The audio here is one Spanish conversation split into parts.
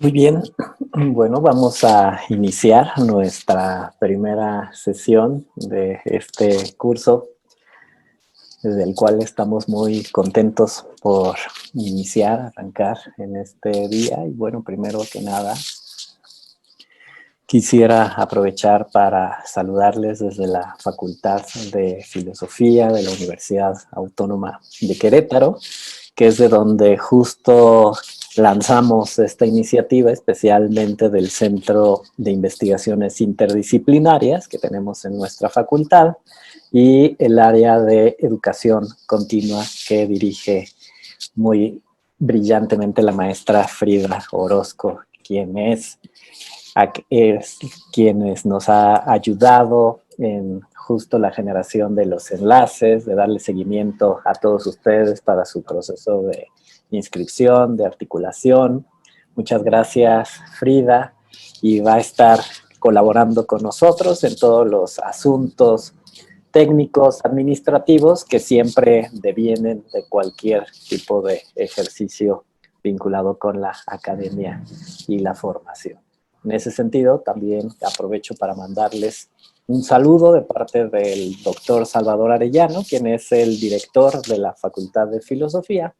Muy bien, bueno, vamos a iniciar nuestra primera sesión de este curso, desde el cual estamos muy contentos por arrancar en este día. Y bueno, primero que nada, quisiera aprovechar para saludarles desde la Facultad de Filosofía de la Universidad Autónoma de Querétaro, que es de donde justo lanzamos esta iniciativa, especialmente del Centro de Investigaciones Interdisciplinarias que tenemos en nuestra facultad y el área de educación continua que dirige muy brillantemente la maestra Frida Orozco, quienes nos ha ayudado en justo la generación de los enlaces, de darle seguimiento a todos ustedes para su proceso de inscripción, de articulación. Muchas gracias, Frida, y va a estar colaborando con nosotros en todos los asuntos técnicos, administrativos, que siempre devienen de cualquier tipo de ejercicio vinculado con la academia y la formación. En ese sentido, también aprovecho para mandarles un saludo de parte del doctor Salvador Arellano, quien es el director de la Facultad de Filosofía,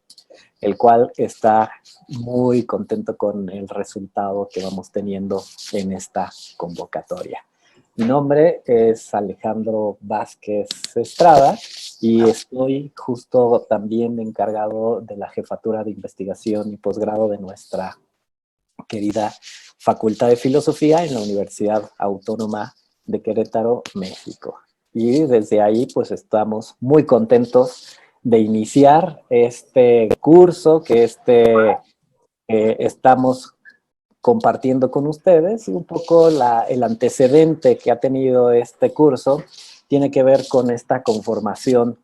el cual está muy contento con el resultado que vamos teniendo en esta convocatoria. Mi nombre es Alejandro Vázquez Estrada y estoy justo también encargado de la jefatura de investigación y posgrado de nuestra querida Facultad de Filosofía en la Universidad Autónoma de Querétaro, México. Y desde ahí pues estamos muy contentos de iniciar este curso que estamos compartiendo con ustedes. Un poco el antecedente que ha tenido este curso tiene que ver con esta conformación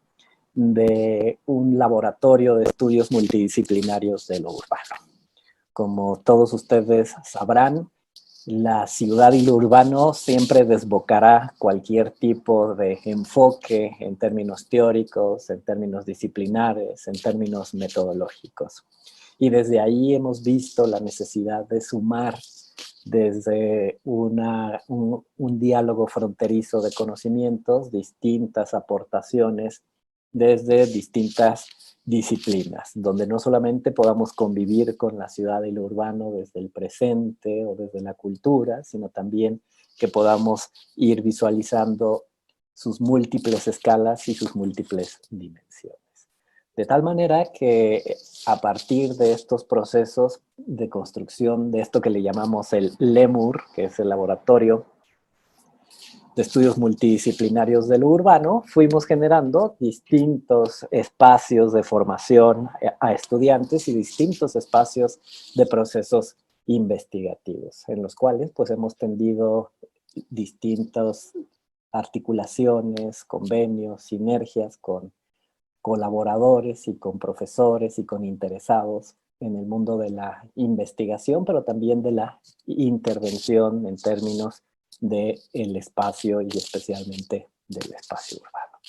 de un laboratorio de estudios multidisciplinarios de lo urbano. Como todos ustedes sabrán, la ciudad y lo urbano siempre desbocará cualquier tipo de enfoque en términos teóricos, en términos disciplinares, en términos metodológicos. Y desde ahí hemos visto la necesidad de sumar desde un diálogo fronterizo de conocimientos, distintas aportaciones desde distintas disciplinas, donde no solamente podamos convivir con la ciudad y lo urbano desde el presente o desde la cultura, sino también que podamos ir visualizando sus múltiples escalas y sus múltiples dimensiones. De tal manera que a partir de estos procesos de construcción de esto que le llamamos el LEMUR, que es el Laboratorio de Estudios Multidisciplinarios de lo Urbano, fuimos generando distintos espacios de formación a estudiantes y distintos espacios de procesos investigativos, en los cuales pues hemos tendido distintas articulaciones, convenios, sinergias con colaboradores y con profesores y con interesados en el mundo de la investigación, pero también de la intervención en términos del espacio y especialmente del espacio urbano.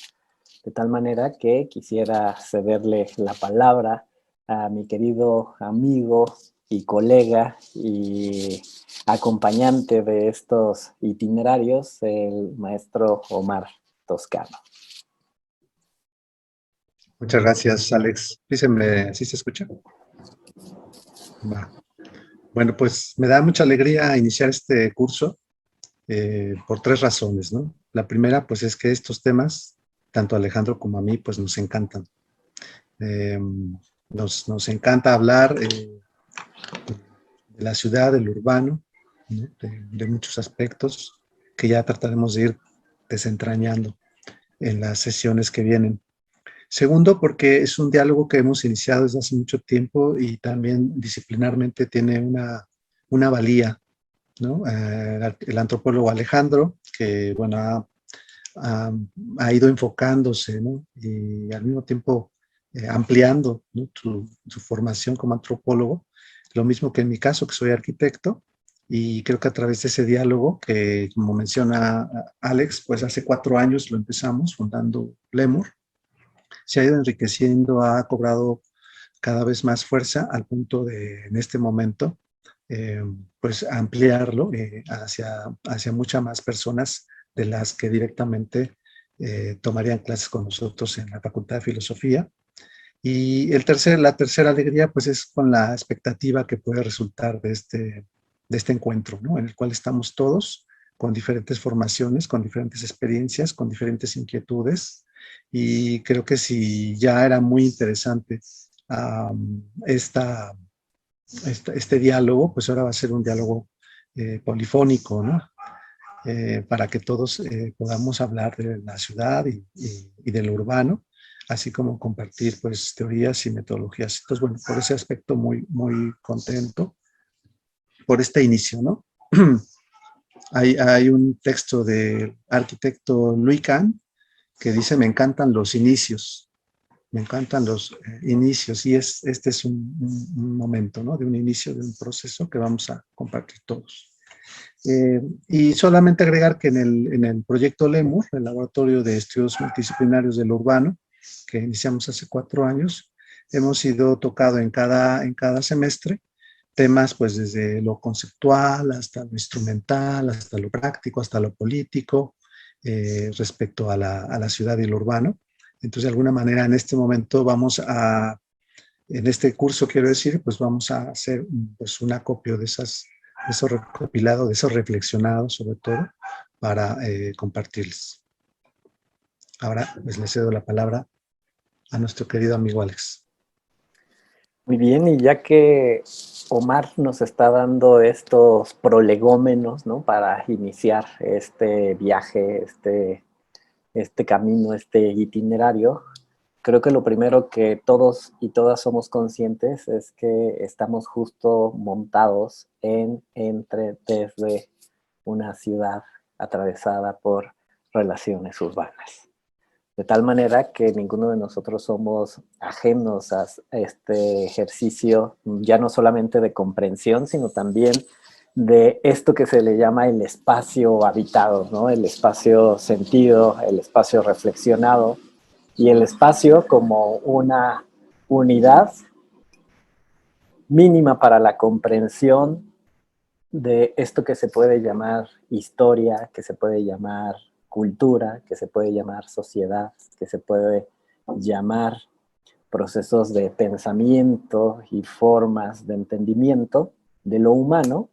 De tal manera que quisiera cederle la palabra a mi querido amigo y colega y acompañante de estos itinerarios, el maestro Omar Toscano. Muchas gracias, Alex. ¿Sí se escucha? Va. Bueno, pues me da mucha alegría iniciar este curso por tres razones, ¿no? La primera, pues es que estos temas, tanto a Alejandro como a mí, pues nos encantan. Nos encanta hablar de la ciudad, del urbano, ¿no? de muchos aspectos que ya trataremos de ir desentrañando en las sesiones que vienen. Segundo, porque es un diálogo que hemos iniciado desde hace mucho tiempo y también disciplinarmente tiene una valía, ¿no? El antropólogo Alejandro, que bueno, ha ido enfocándose, ¿no? Y al mismo tiempo ampliando, ¿no? su formación como antropólogo, lo mismo que en mi caso, que soy arquitecto, y creo que a través de ese diálogo, que como menciona Alex, pues hace 4 años lo empezamos fundando Lemur, se ha ido enriqueciendo, ha cobrado cada vez más fuerza al punto de, en este momento, pues ampliarlo hacia muchas más personas de las que directamente tomarían clases con nosotros en la Facultad de Filosofía. Y la tercera alegría, pues es con la expectativa que puede resultar de este encuentro, ¿no? En el cual estamos todos con diferentes formaciones, con diferentes experiencias, con diferentes inquietudes. Y creo que si ya era muy interesante este diálogo, pues ahora va a ser un diálogo polifónico, ¿no? Para que todos podamos hablar de la ciudad y de lo urbano, así como compartir pues teorías y metodologías. Entonces, bueno, por ese aspecto muy, muy contento por este inicio, ¿no? Hay un texto del arquitecto Louis Kahn que dice: me encantan los inicios, me encantan los inicios, y este es un momento, ¿no? De un inicio, de un proceso que vamos a compartir todos. Y solamente agregar que en el proyecto LEMUR, el Laboratorio de Estudios Multidisciplinarios de lo Urbano, que iniciamos hace 4 años, hemos ido tocando en cada semestre temas pues desde lo conceptual hasta lo instrumental, hasta lo práctico, hasta lo político, respecto a la ciudad y lo urbano. Entonces, de alguna manera, en este momento en este curso, quiero decir, pues vamos a hacer pues un acopio de esos recopilados, de esos reflexionados, sobre todo, para compartirles. Ahora, pues le cedo la palabra a nuestro querido amigo Alex. Muy bien, y ya que Omar nos está dando estos prolegómenos, ¿no? Para iniciar este viaje, este camino, este itinerario, creo que lo primero que todos y todas somos conscientes es que estamos justo montados desde una ciudad atravesada por relaciones urbanas. De tal manera que ninguno de nosotros somos ajenos a este ejercicio, ya no solamente de comprensión, sino también de esto que se le llama el espacio habitado, ¿no? El espacio sentido, el espacio reflexionado, y el espacio como una unidad mínima para la comprensión de esto que se puede llamar historia, que se puede llamar cultura, que se puede llamar sociedad, que se puede llamar procesos de pensamiento y formas de entendimiento de lo humano,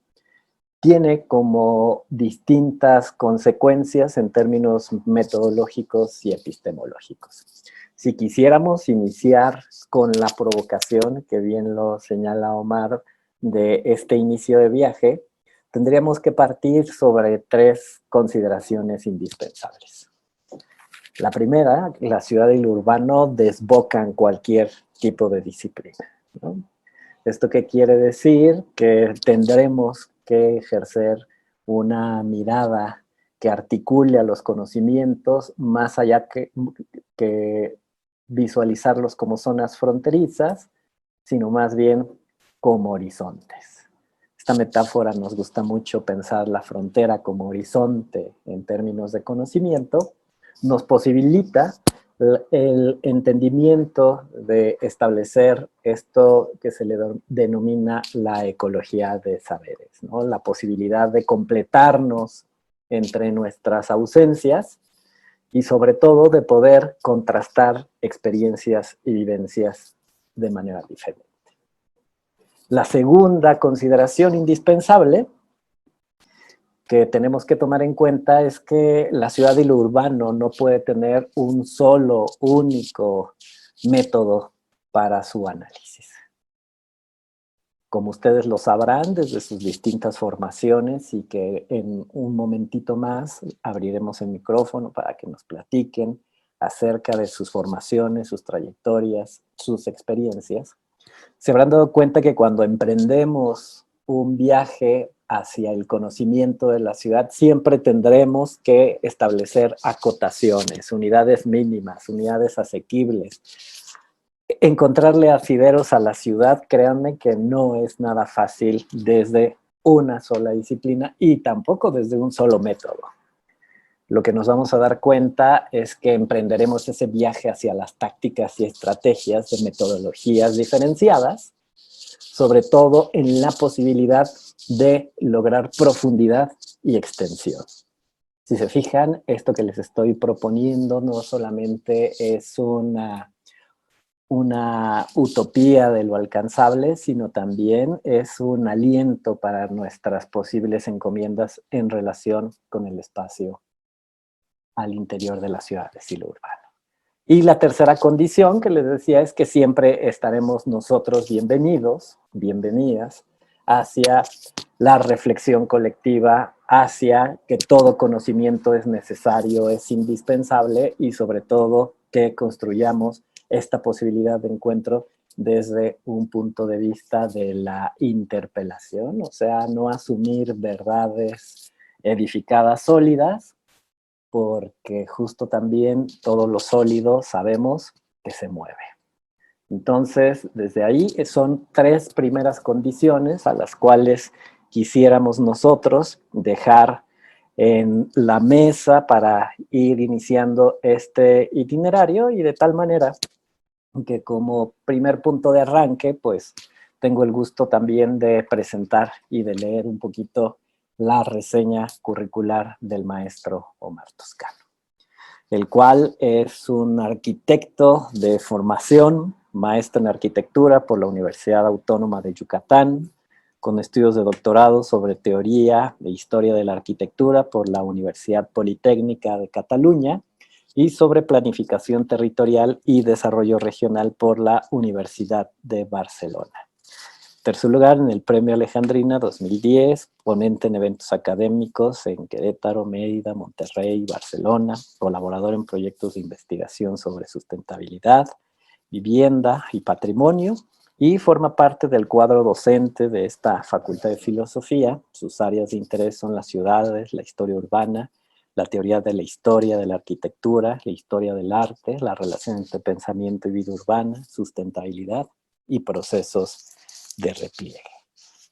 tiene como distintas consecuencias en términos metodológicos y epistemológicos. Si quisiéramos iniciar con la provocación, que bien lo señala Omar, de este inicio de viaje, tendríamos que partir sobre 3 consideraciones indispensables. La primera, la ciudad y lo urbano desbocan cualquier tipo de disciplina, ¿no? ¿Esto qué quiere decir? Que tendremos que ejercer una mirada que articule a los conocimientos más allá que visualizarlos como zonas fronterizas, sino más bien como horizontes. Esta metáfora nos gusta mucho pensar la frontera como horizonte en términos de conocimiento, nos posibilita el entendimiento de establecer esto que se le denomina la ecología de saberes, ¿no? La posibilidad de completarnos entre nuestras ausencias y sobre todo de poder contrastar experiencias y vivencias de manera diferente. La segunda consideración indispensable que tenemos que tomar en cuenta es que la ciudad y lo urbano no puede tener un solo, único método para su análisis. Como ustedes lo sabrán desde sus distintas formaciones, y que en un momentito más abriremos el micrófono para que nos platiquen acerca de sus formaciones, sus trayectorias, sus experiencias, se habrán dado cuenta que cuando emprendemos un viaje hacia el conocimiento de la ciudad, siempre tendremos que establecer acotaciones, unidades mínimas, unidades asequibles. Encontrarle asideros a la ciudad, créanme que no es nada fácil desde una sola disciplina y tampoco desde un solo método. Lo que nos vamos a dar cuenta es que emprenderemos ese viaje hacia las tácticas y estrategias de metodologías diferenciadas, sobre todo en la posibilidad de lograr profundidad y extensión. Si se fijan, esto que les estoy proponiendo no solamente es una utopía de lo alcanzable, sino también es un aliento para nuestras posibles encomiendas en relación con el espacio al interior de las ciudades y lo urbano. Y la tercera condición que les decía es que siempre estaremos nosotros bienvenidos, bienvenidas, hacia la reflexión colectiva, hacia que todo conocimiento es necesario, es indispensable y sobre todo que construyamos esta posibilidad de encuentro desde un punto de vista de la interpelación, o sea, no asumir verdades edificadas sólidas, porque justo también todo lo sólido sabemos que se mueve. Entonces, desde ahí son tres primeras condiciones a las cuales quisiéramos nosotros dejar en la mesa para ir iniciando este itinerario y de tal manera que como primer punto de arranque, pues tengo el gusto también de presentar y de leer un poquito la reseña curricular del maestro Omar Toscano, el cual es un arquitecto de formación, maestro en arquitectura por la Universidad Autónoma de Yucatán, con estudios de doctorado sobre teoría e historia de la arquitectura por la Universidad Politécnica de Cataluña y sobre planificación territorial y desarrollo regional por la Universidad de Barcelona. Tercer lugar en el Premio Alejandrina 2010, ponente en eventos académicos en Querétaro, Mérida, Monterrey, Barcelona, colaborador en proyectos de investigación sobre sustentabilidad, vivienda y patrimonio, y forma parte del cuadro docente de esta Facultad de Filosofía. Sus áreas de interés son las ciudades, la historia urbana, la teoría de la historia de la arquitectura, la historia del arte, la relación entre pensamiento y vida urbana, sustentabilidad y procesos de repliegue.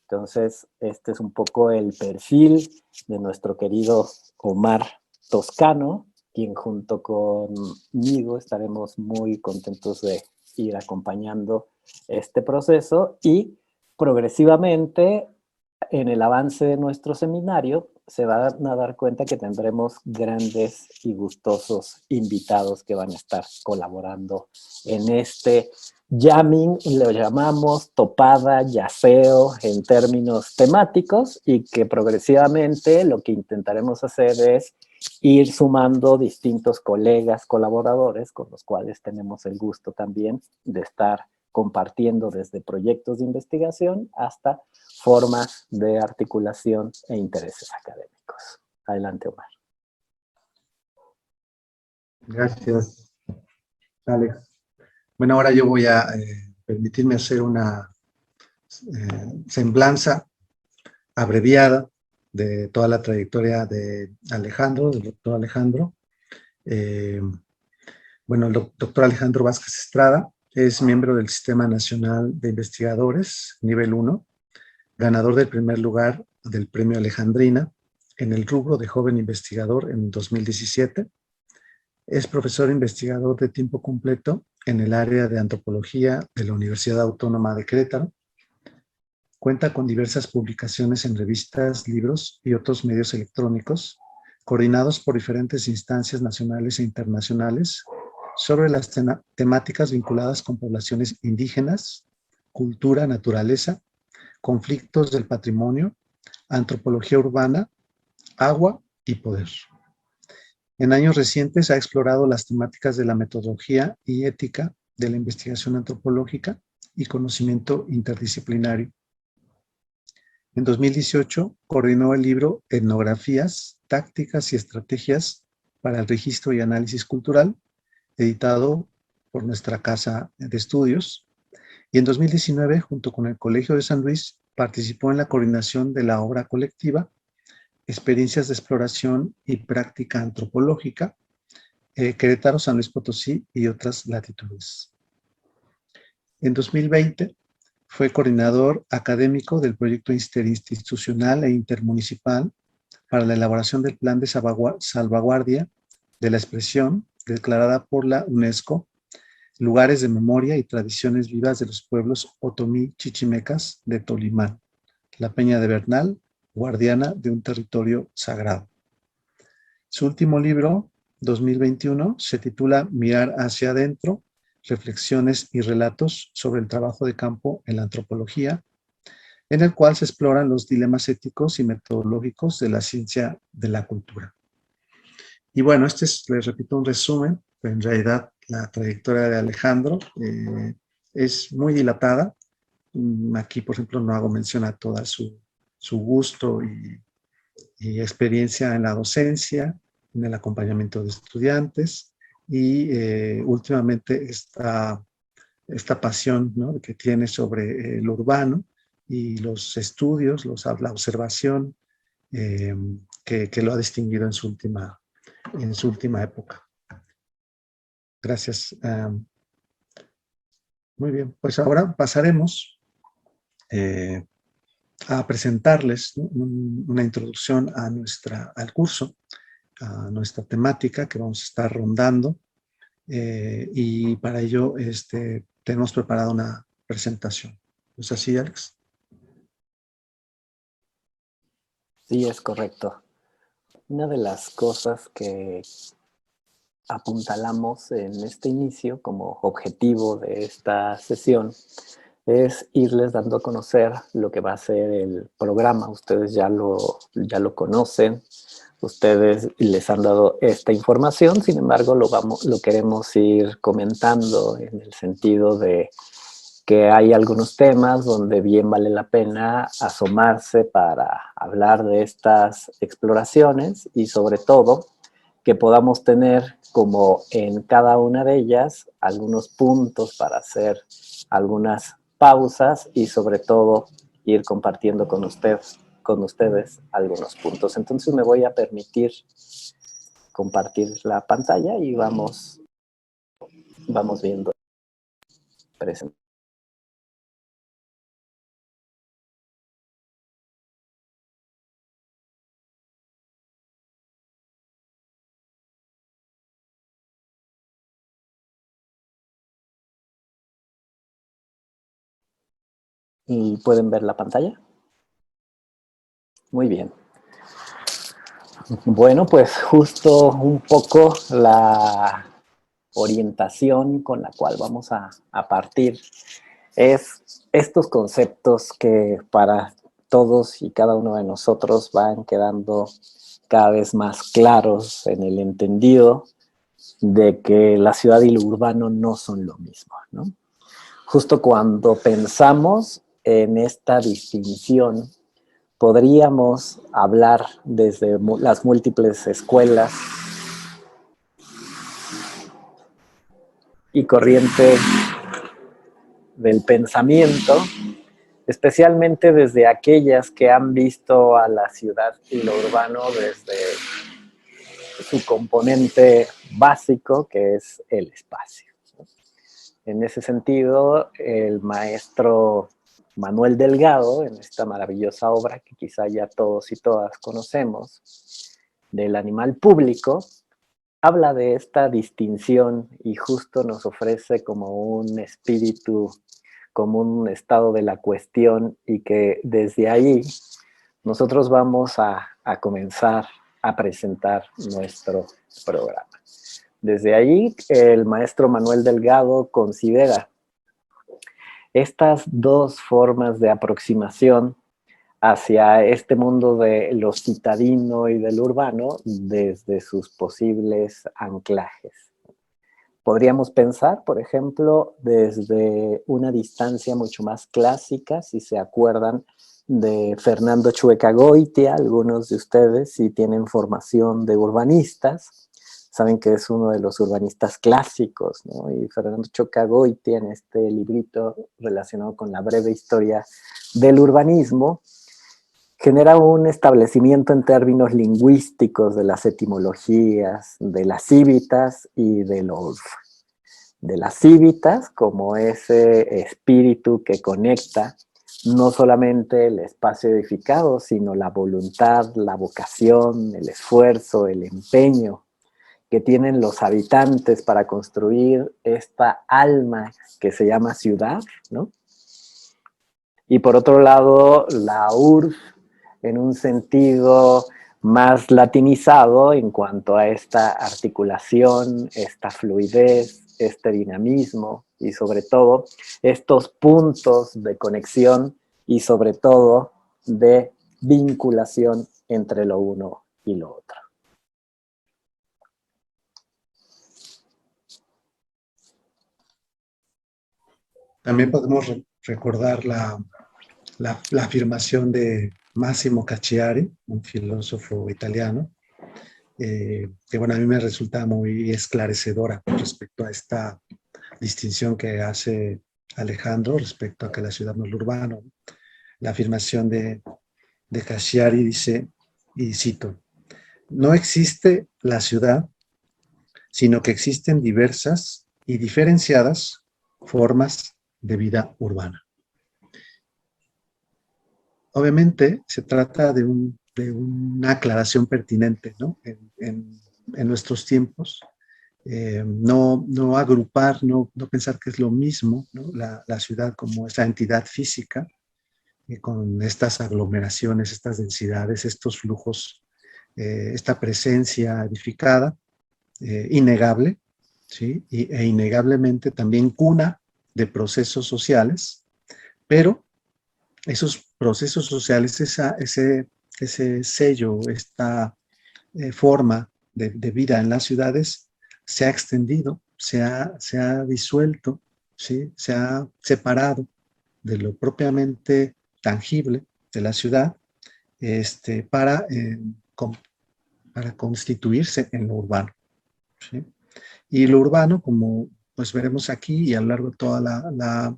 Entonces, este es un poco el perfil de nuestro querido Omar Toscano, quien junto conmigo estaremos muy contentos de ir acompañando este proceso y progresivamente en el avance de nuestro seminario se van a dar cuenta que tendremos grandes y gustosos invitados que van a estar colaborando en este jamming, lo llamamos topada, yaceo en términos temáticos, y que progresivamente lo que intentaremos hacer es ir sumando distintos colegas, colaboradores con los cuales tenemos el gusto también de estar compartiendo desde proyectos de investigación hasta formas de articulación e intereses académicos. Adelante, Omar. Gracias, Alex. Bueno, ahora yo voy a permitirme hacer una semblanza abreviada de toda la trayectoria de Alejandro, del doctor Alejandro. Bueno, el doctor Alejandro Vázquez Estrada es miembro del Sistema Nacional de Investigadores, nivel 1, ganador del primer lugar del Premio Alejandrina en el rubro de joven investigador en 2017. Es profesor investigador de tiempo completo en el área de antropología de la Universidad Autónoma de Querétaro. Cuenta con diversas publicaciones en revistas, libros y otros medios electrónicos, coordinados por diferentes instancias nacionales e internacionales sobre las temáticas vinculadas con poblaciones indígenas, cultura, naturaleza, conflictos del patrimonio, antropología urbana, agua y poder. En años recientes ha explorado las temáticas de la metodología y ética de la investigación antropológica y conocimiento interdisciplinario. En 2018 coordinó el libro Etnografías, Tácticas y Estrategias para el Registro y Análisis Cultural, editado por nuestra casa de estudios. Y en 2019, junto con el Colegio de San Luis, participó en la coordinación de la obra colectiva Experiencias de Exploración y Práctica Antropológica, Querétaro, San Luis Potosí y otras latitudes. En 2020 fue coordinador académico del proyecto interinstitucional e intermunicipal para la elaboración del Plan de Salvaguardia de la Expresión, declarada por la UNESCO, Lugares de Memoria y Tradiciones Vivas de los Pueblos Otomí Chichimecas de Tolimán, la Peña de Bernal, guardiana de un territorio sagrado. Su último libro, 2021, se titula Mirar hacia adentro, reflexiones y relatos sobre el trabajo de campo en la antropología, en el cual se exploran los dilemas éticos y metodológicos de la ciencia de la cultura. Y bueno, este es, les repito, un resumen, pero en realidad la trayectoria de Alejandro es muy dilatada. Aquí, por ejemplo, no hago mención a toda su gusto y experiencia en la docencia, en el acompañamiento de estudiantes y últimamente esta pasión, ¿no?, que tiene sobre lo urbano y los estudios, la observación que lo ha distinguido en su última época. Gracias. Muy bien, pues ahora pasaremos a presentarles, ¿no?, una introducción a al curso, a nuestra temática que vamos a estar rondando, y para ello tenemos preparada una presentación. ¿No es así, Alex? Sí, es correcto. Una de las cosas que apuntalamos en este inicio como objetivo de esta sesión es irles dando a conocer lo que va a ser el programa. Ustedes ya lo conocen, ustedes les han dado esta información, sin embargo lo queremos ir comentando en el sentido de que hay algunos temas donde bien vale la pena asomarse para hablar de estas exploraciones y sobre todo que podamos tener como en cada una de ellas algunos puntos para hacer algunas pausas y sobre todo ir compartiendo con ustedes algunos puntos. Entonces me voy a permitir compartir la pantalla y vamos viendo presentación. ¿Y pueden ver la pantalla? Muy bien. Bueno, pues justo un poco la orientación con la cual vamos a partir es estos conceptos que para todos y cada uno de nosotros van quedando cada vez más claros en el entendido de que la ciudad y lo urbano no son lo mismo, ¿no? Justo cuando pensamos en esta distinción, podríamos hablar desde las múltiples escuelas y corrientes del pensamiento, especialmente desde aquellas que han visto a la ciudad y lo urbano desde su componente básico, que es el espacio. En ese sentido, el maestro Manuel Delgado, en esta maravillosa obra que quizá ya todos y todas conocemos, del animal público, habla de esta distinción y justo nos ofrece como un espíritu, como un estado de la cuestión y que desde ahí nosotros vamos a comenzar a presentar nuestro programa. Desde ahí el maestro Manuel Delgado considera estas dos formas de aproximación hacia este mundo de lo citadino y del urbano desde sus posibles anclajes. Podríamos pensar, por ejemplo, desde una distancia mucho más clásica, si se acuerdan de Fernando Chueca-Goitia, algunos de ustedes si tienen formación de urbanistas, saben que es uno de los urbanistas clásicos, ¿no? Y Fernando Chueca-Goitia, en este librito relacionado con la breve historia del urbanismo, genera un establecimiento en términos lingüísticos de las etimologías, de las cívitas y del orf. De las cívitas como ese espíritu que conecta no solamente el espacio edificado, sino la voluntad, la vocación, el esfuerzo, el empeño que tienen los habitantes para construir esta alma que se llama ciudad, ¿no? Y por otro lado, la URF en un sentido más latinizado en cuanto a esta articulación, esta fluidez, este dinamismo y sobre todo estos puntos de conexión y sobre todo de vinculación entre lo uno y lo otro. También podemos recordar la afirmación de Massimo Cacciari, un filósofo italiano, que bueno, a mí me resulta muy esclarecedora respecto a esta distinción que hace Alejandro respecto a que la ciudad no es lo urbano. La afirmación de Cacciari dice, y cito, no existe la ciudad, sino que existen diversas y diferenciadas formas de vida urbana. Obviamente se trata de una aclaración pertinente, ¿no? En nuestros tiempos, no agrupar, no pensar que es lo mismo, ¿no? La ciudad como esa entidad física, con estas aglomeraciones, estas densidades, estos flujos, esta presencia edificada, innegable, ¿sí? E innegablemente también cuna de procesos sociales, pero esos procesos sociales, ese sello, esta forma de vida en las ciudades se ha extendido, se ha disuelto, ¿sí? Se ha separado de lo propiamente tangible de la ciudad, para constituirse en lo urbano, ¿sí? Y lo urbano, como pues veremos aquí y a lo largo de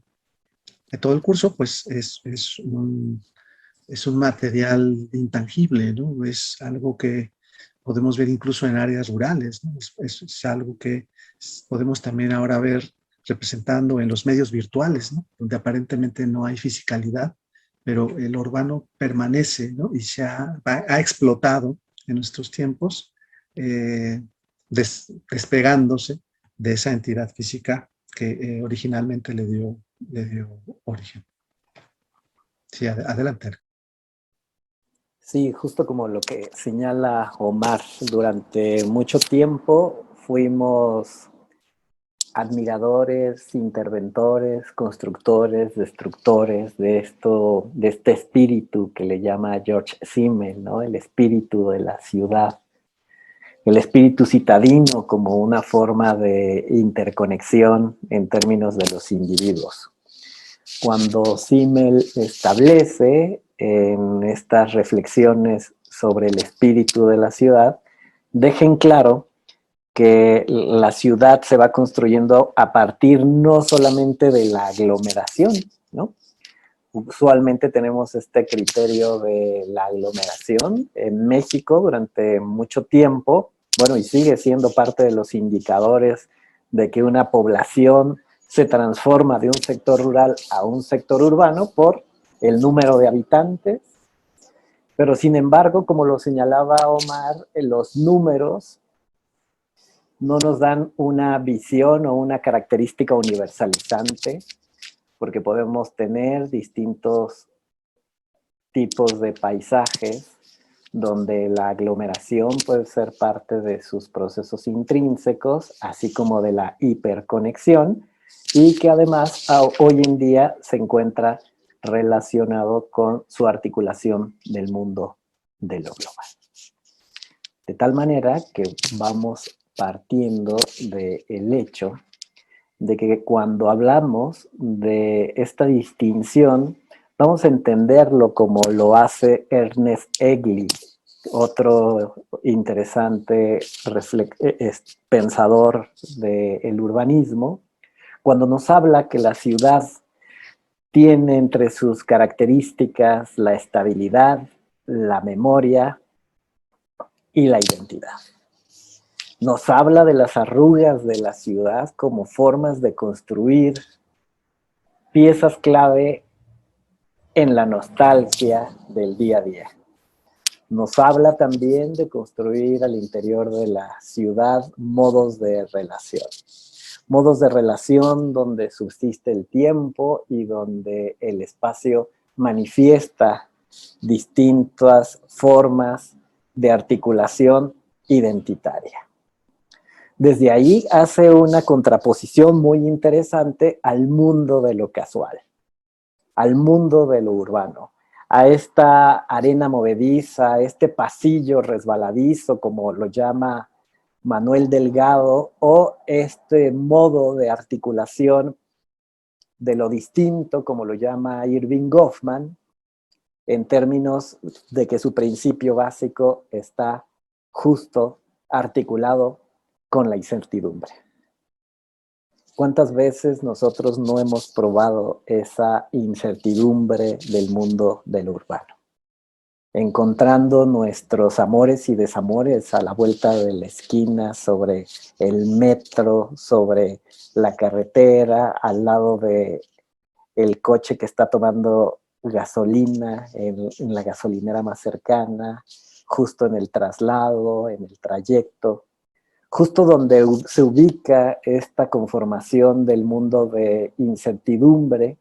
de todo el curso, pues es un material intangible, ¿no? Es algo que podemos ver incluso en áreas rurales, ¿no? Es algo que podemos también ahora ver representando en los medios virtuales, ¿no? Donde aparentemente no hay fisicalidad, pero el urbano permanece, ¿no? Y ha explotado en nuestros tiempos, despegándose de esa entidad física que originalmente le dio origen. Sí, adelante. Sí, justo como lo que señala Omar, durante mucho tiempo fuimos admiradores, interventores, constructores, destructores de este espíritu que le llama George Simmel, ¿no? El espíritu de la ciudad, el espíritu citadino como una forma de interconexión en términos de los individuos. Cuando Simmel establece en estas reflexiones sobre el espíritu de la ciudad, dejen claro que la ciudad se va construyendo a partir no solamente de la aglomeración, ¿no? Usualmente tenemos este criterio de la aglomeración. En México durante mucho tiempo, bueno, y sigue siendo parte de los indicadores de que una población se transforma de un sector rural a un sector urbano por el número de habitantes. Pero sin embargo, como lo señalaba Omar, los números no nos dan una visión o una característica universalizante, porque podemos tener distintos tipos de paisajes donde la aglomeración puede ser parte de sus procesos intrínsecos, así como de la hiperconexión, y que además hoy en día se encuentra relacionado con su articulación del mundo de lo global. De tal manera que vamos partiendo del hecho de que cuando hablamos de esta distinción, vamos a entenderlo como lo hace Ernest Egli, otro interesante pensador del urbanismo, cuando nos habla que la ciudad tiene entre sus características la estabilidad, la memoria y la identidad. Nos habla de las arrugas de la ciudad como formas de construir piezas clave en la nostalgia del día a día. Nos habla también de construir al interior de la ciudad modos de relación donde subsiste el tiempo y donde el espacio manifiesta distintas formas de articulación identitaria. Desde ahí hace una contraposición muy interesante al mundo de lo casual, al mundo de lo urbano, a esta arena movediza, a este pasillo resbaladizo, como lo llama Manuel Delgado, o este modo de articulación de lo distinto, como lo llama Irving Goffman, en términos de que su principio básico está justo articulado con la incertidumbre. ¿Cuántas veces nosotros no hemos probado esa incertidumbre del mundo del urbano? Encontrando nuestros amores y desamores a la vuelta de la esquina, sobre el metro, sobre la carretera, al lado de el coche que está tomando gasolina en la gasolinera más cercana, justo en el traslado, en el trayecto, justo donde se ubica esta conformación del mundo de incertidumbre,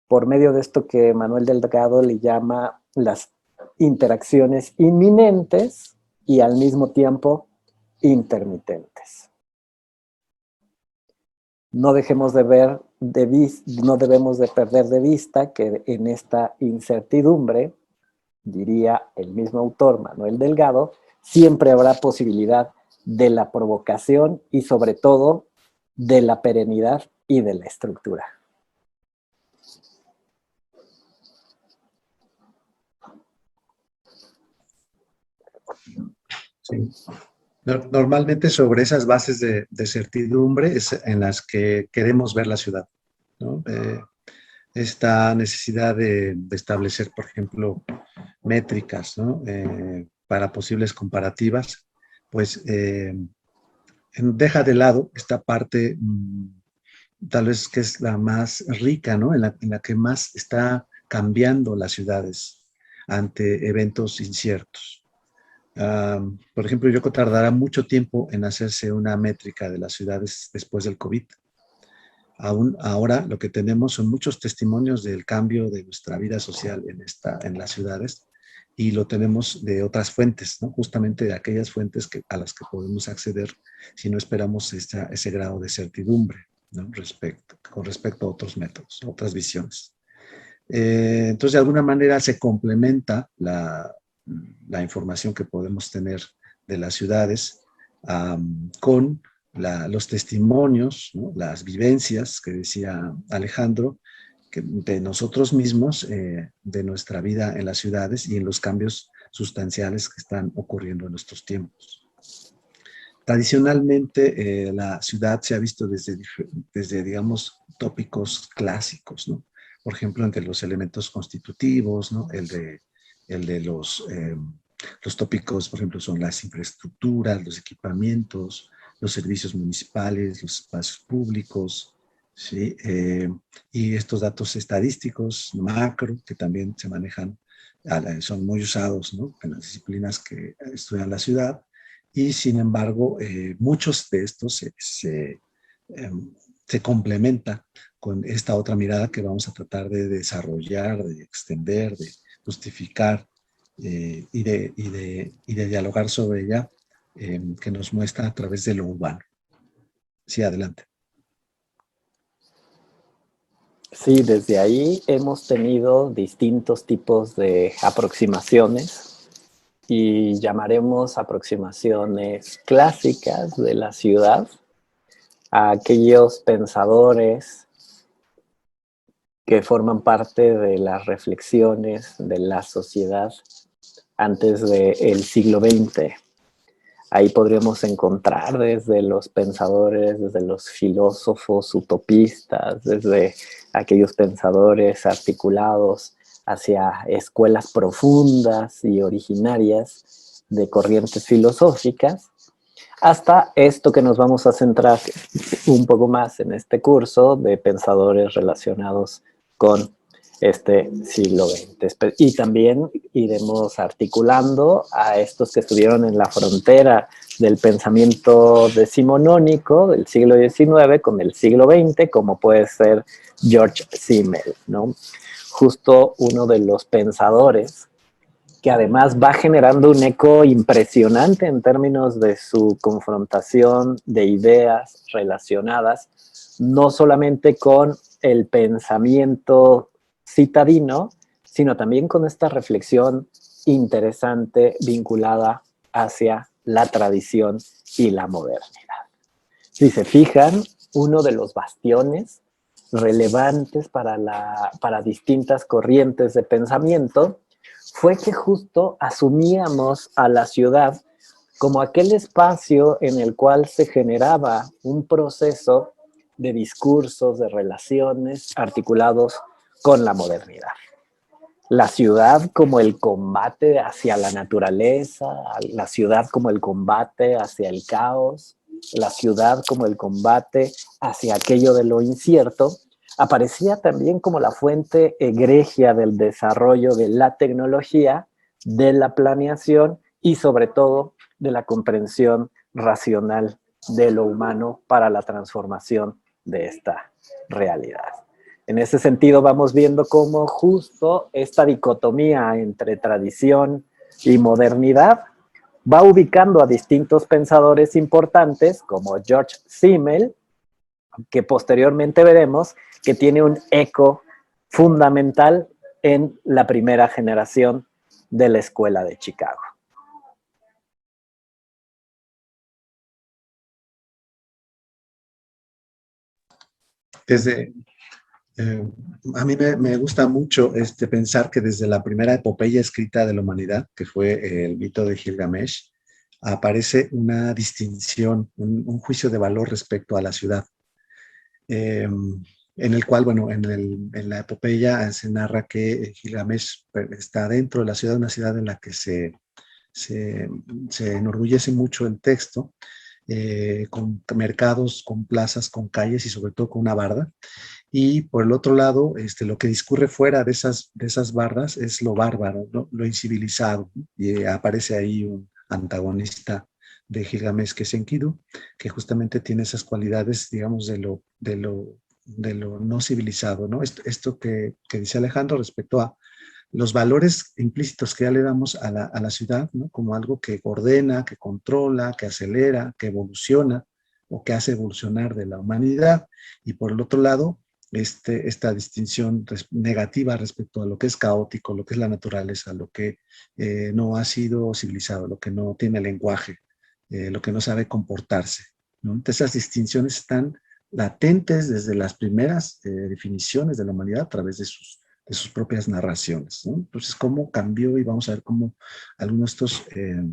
por medio de esto que Manuel Delgado le llama las interacciones inminentes y al mismo tiempo intermitentes. No dejemos de ver, no debemos de perder de vista que en esta incertidumbre, diría el mismo autor Manuel Delgado, siempre habrá posibilidad de la provocación y sobre todo de la perenidad y de la estructura. Sí. Normalmente sobre esas bases de certidumbre es en las que queremos ver la ciudad, ¿no? Esta necesidad de establecer, por ejemplo, métricas, ¿no? Para posibles comparativas, pues deja de lado esta parte tal vez que es la más rica, ¿no? En la que más está cambiando las ciudades ante eventos inciertos. Por ejemplo, yo creo que tardará mucho tiempo en hacerse una métrica de las ciudades después del COVID. Aún ahora lo que tenemos son muchos testimonios del cambio de nuestra vida social en las ciudades, y lo tenemos de otras fuentes, ¿no? Justamente de aquellas fuentes a las que podemos acceder si no esperamos ese grado de certidumbre, ¿no? Con respecto a otros métodos, a otras visiones. Entonces, de alguna manera se complementa la información que podemos tener de las ciudades con los testimonios, ¿no? Las vivencias que decía Alejandro, de nosotros mismos, de nuestra vida en las ciudades y en los cambios sustanciales que están ocurriendo en nuestros tiempos. Tradicionalmente, la ciudad se ha visto desde, digamos, tópicos clásicos, ¿no? Por ejemplo, entre los elementos constitutivos, ¿no? El de los tópicos, por ejemplo, son las infraestructuras, los equipamientos, los servicios municipales, los espacios públicos, ¿sí? Y estos datos estadísticos macro que también se manejan, son muy usados, ¿no? En las disciplinas que estudian la ciudad, y sin embargo muchos de estos se complementan con esta otra mirada que vamos a tratar de desarrollar, de extender, de justificar y de dialogar sobre ella, que nos muestra a través de lo urbano. Sí, adelante. Sí, desde ahí hemos tenido distintos tipos de aproximaciones y llamaremos aproximaciones clásicas de la ciudad a aquellos pensadores que forman parte de las reflexiones de la sociedad antes del siglo XX. Ahí podríamos encontrar desde los pensadores, desde los filósofos utopistas, desde aquellos pensadores articulados hacia escuelas profundas y originarias de corrientes filosóficas, hasta esto que nos vamos a centrar un poco más en este curso, de pensadores relacionados con este siglo XX. Y también iremos articulando a estos que estuvieron en la frontera del pensamiento decimonónico del siglo XIX con el siglo XX, como puede ser George Simmel, ¿no? Justo uno de los pensadores que además va generando un eco impresionante en términos de su confrontación de ideas relacionadas, no solamente con el pensamiento citadino, sino también con esta reflexión interesante vinculada hacia la tradición y la modernidad. Si se fijan, uno de los bastiones relevantes para distintas corrientes de pensamiento fue que justo asumíamos a la ciudad como aquel espacio en el cual se generaba un proceso de discursos, de relaciones articulados con la modernidad. La ciudad como el combate hacia la naturaleza, la ciudad como el combate hacia el caos, la ciudad como el combate hacia aquello de lo incierto, aparecía también como la fuente egregia del desarrollo de la tecnología, de la planeación y sobre todo de la comprensión racional de lo humano para la transformación de esta realidad. En ese sentido vamos viendo cómo justo esta dicotomía entre tradición y modernidad va ubicando a distintos pensadores importantes como George Simmel, que posteriormente veremos que tiene un eco fundamental en la primera generación de la Escuela de Chicago. Desde, a mí me gusta mucho pensar que desde la primera epopeya escrita de la humanidad, que fue el mito de Gilgamesh, aparece una distinción, un juicio de valor respecto a la ciudad. En el cual, bueno, en la epopeya se narra que Gilgamesh está dentro de la ciudad, una ciudad en la que se enorgullece mucho el texto, con mercados, con plazas, con calles y sobre todo con una barda. Y por el otro lado, lo que discurre fuera de esas bardas es lo bárbaro, ¿no? Lo incivilizado. Y aparece ahí un antagonista de Gilgamesh, que es Enkidu, que justamente tiene esas cualidades, digamos, de lo no civilizado, ¿no? Esto que dice Alejandro respecto a los valores implícitos que ya le damos a la ciudad, ¿no? Como algo que ordena, que controla, que acelera, que evoluciona o que hace evolucionar de la humanidad. Y por el otro lado, esta distinción negativa respecto a lo que es caótico, lo que es la naturaleza, lo que no ha sido civilizado, lo que no tiene lenguaje, lo que no sabe comportarse, ¿no? Entonces, esas distinciones están latentes desde las primeras definiciones de la humanidad a través de sus propias narraciones, ¿no? Entonces, cómo cambió, y vamos a ver cómo algunos de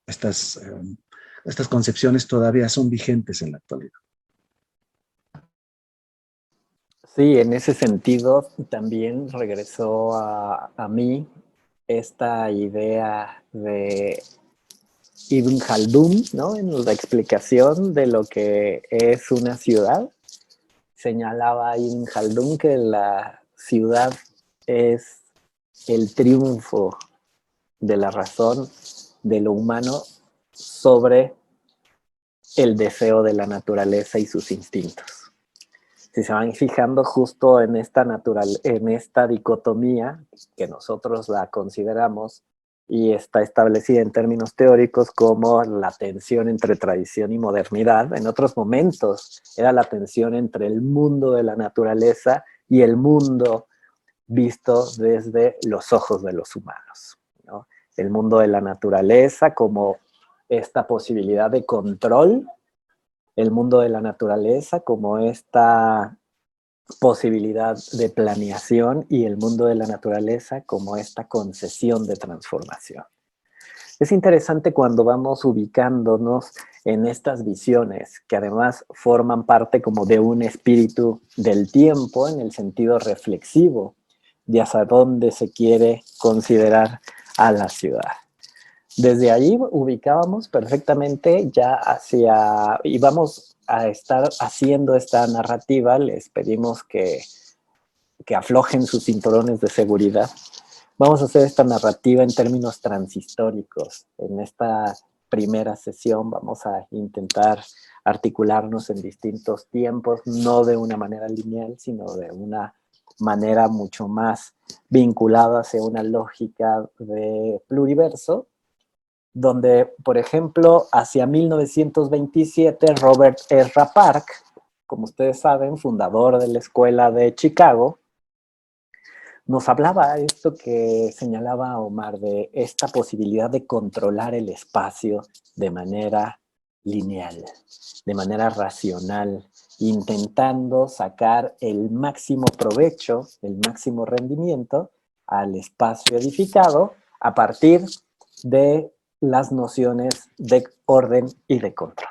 estas concepciones todavía son vigentes en la actualidad. Sí, en ese sentido también regresó a mí esta idea de Ibn Khaldun, ¿no? En la explicación de lo que es una ciudad. Señalaba Ibn Khaldun que la ciudad es el triunfo de la razón, de lo humano, sobre el deseo de la naturaleza y sus instintos. Si se van fijando justo en esta dicotomía que nosotros la consideramos y está establecida en términos teóricos como la tensión entre tradición y modernidad, en otros momentos era la tensión entre el mundo de la naturaleza y el mundo visto desde los ojos de los humanos, ¿no? El mundo de la naturaleza como esta posibilidad de control, el mundo de la naturaleza como esta posibilidad de planeación y el mundo de la naturaleza como esta concesión de transformación. Es interesante cuando vamos ubicándonos en estas visiones que además forman parte como de un espíritu del tiempo en el sentido reflexivo de hacia dónde se quiere considerar a la ciudad. Desde ahí ubicábamos perfectamente ya íbamos a estar haciendo esta narrativa. Les pedimos que que aflojen sus cinturones de seguridad. Vamos a hacer esta narrativa en términos transhistóricos. En esta primera sesión vamos a intentar articularnos en distintos tiempos, no de una manera lineal, sino de una manera mucho más vinculada hacia una lógica de pluriverso, donde, por ejemplo, hacia 1927, Robert Ezra Park, como ustedes saben, fundador de la Escuela de Chicago, nos hablaba esto que señalaba Omar, de esta posibilidad de controlar el espacio de manera lineal, de manera racional, intentando sacar el máximo provecho, el máximo rendimiento al espacio edificado a partir de las nociones de orden y de control.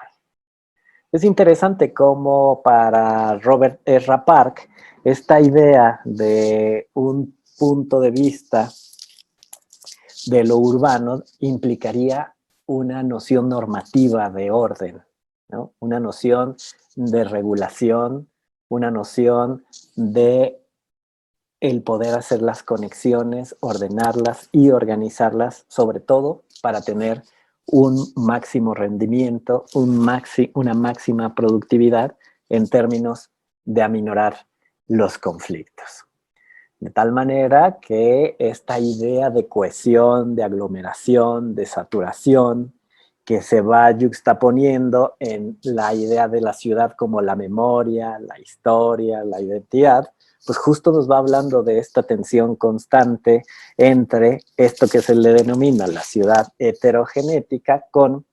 Es interesante cómo para Robert Ezra Park esta idea de un punto de vista de lo urbano implicaría una noción normativa de orden, ¿no? Una noción de regulación, una noción de el poder hacer las conexiones, ordenarlas y organizarlas, sobre todo para tener un máximo rendimiento, una máxima productividad en términos de aminorar los conflictos. De tal manera que esta idea de cohesión, de aglomeración, de saturación, que se va yuxtaponiendo en la idea de la ciudad como la memoria, la historia, la identidad, pues justo nos va hablando de esta tensión constante entre esto que se le denomina la ciudad heterogenética con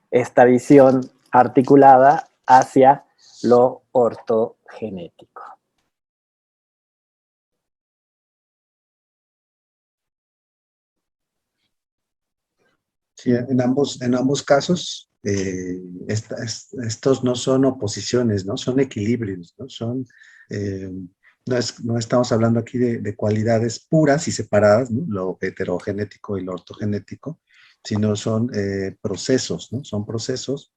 esta visión articulada hacia lo ortogenético. Sí, en ambos casos, estos no son oposiciones, ¿no? Son equilibrios, ¿no? Eh, no estamos hablando aquí de cualidades puras y separadas, ¿no? Lo heterogenético y lo ortogenético, sino son procesos, ¿no? Son procesos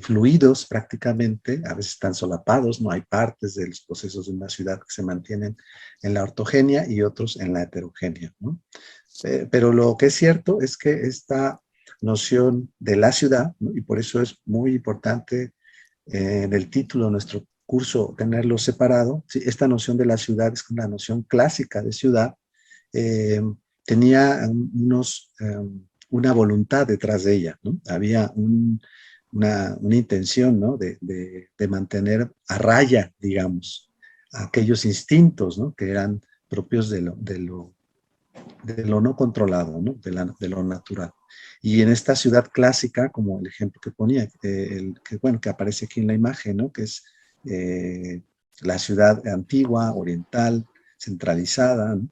fluidos prácticamente, a veces están solapados, no hay partes de los procesos de una ciudad que se mantienen en la ortogenia y otros en la heterogénea, ¿no? Pero lo que es cierto es que esta noción de la ciudad, ¿no? Y por eso es muy importante en el título de nuestro curso tenerlo separado, ¿sí? Esta noción de la ciudad es una noción clásica de ciudad, eh, tenía una voluntad detrás de ella, ¿no? Había una intención, ¿no? de mantener a raya, digamos, aquellos instintos, ¿no? Que eran propios de lo no controlado, ¿no? De lo natural. Y en esta ciudad clásica, como el ejemplo que ponía, que aparece aquí en la imagen, ¿no? Que es la ciudad antigua, oriental, centralizada, ¿no?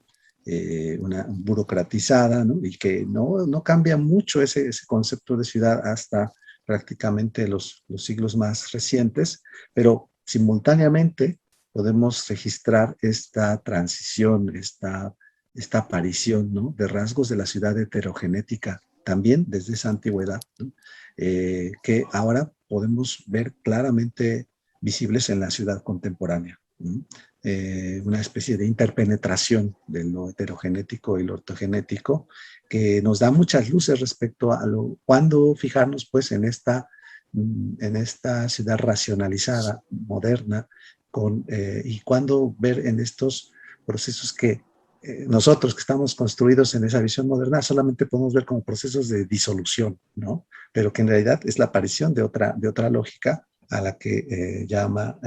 Una burocratizada, ¿no? Y que no cambia mucho ese concepto de ciudad hasta prácticamente los siglos más recientes, pero simultáneamente podemos registrar esta transición, esta aparición, ¿no? De rasgos de la ciudad heterogenética, también desde esa antigüedad, ¿no? Que ahora podemos ver claramente visibles en la ciudad contemporánea, ¿no? Una especie de interpenetración de lo heterogenético y lo ortogenético que nos da muchas luces respecto a cuándo fijarnos pues en esta ciudad racionalizada, moderna, y cuándo ver en estos procesos que nosotros que estamos construidos en esa visión moderna solamente podemos ver como procesos de disolución, ¿no? Pero que en realidad es la aparición de otra lógica a la que llama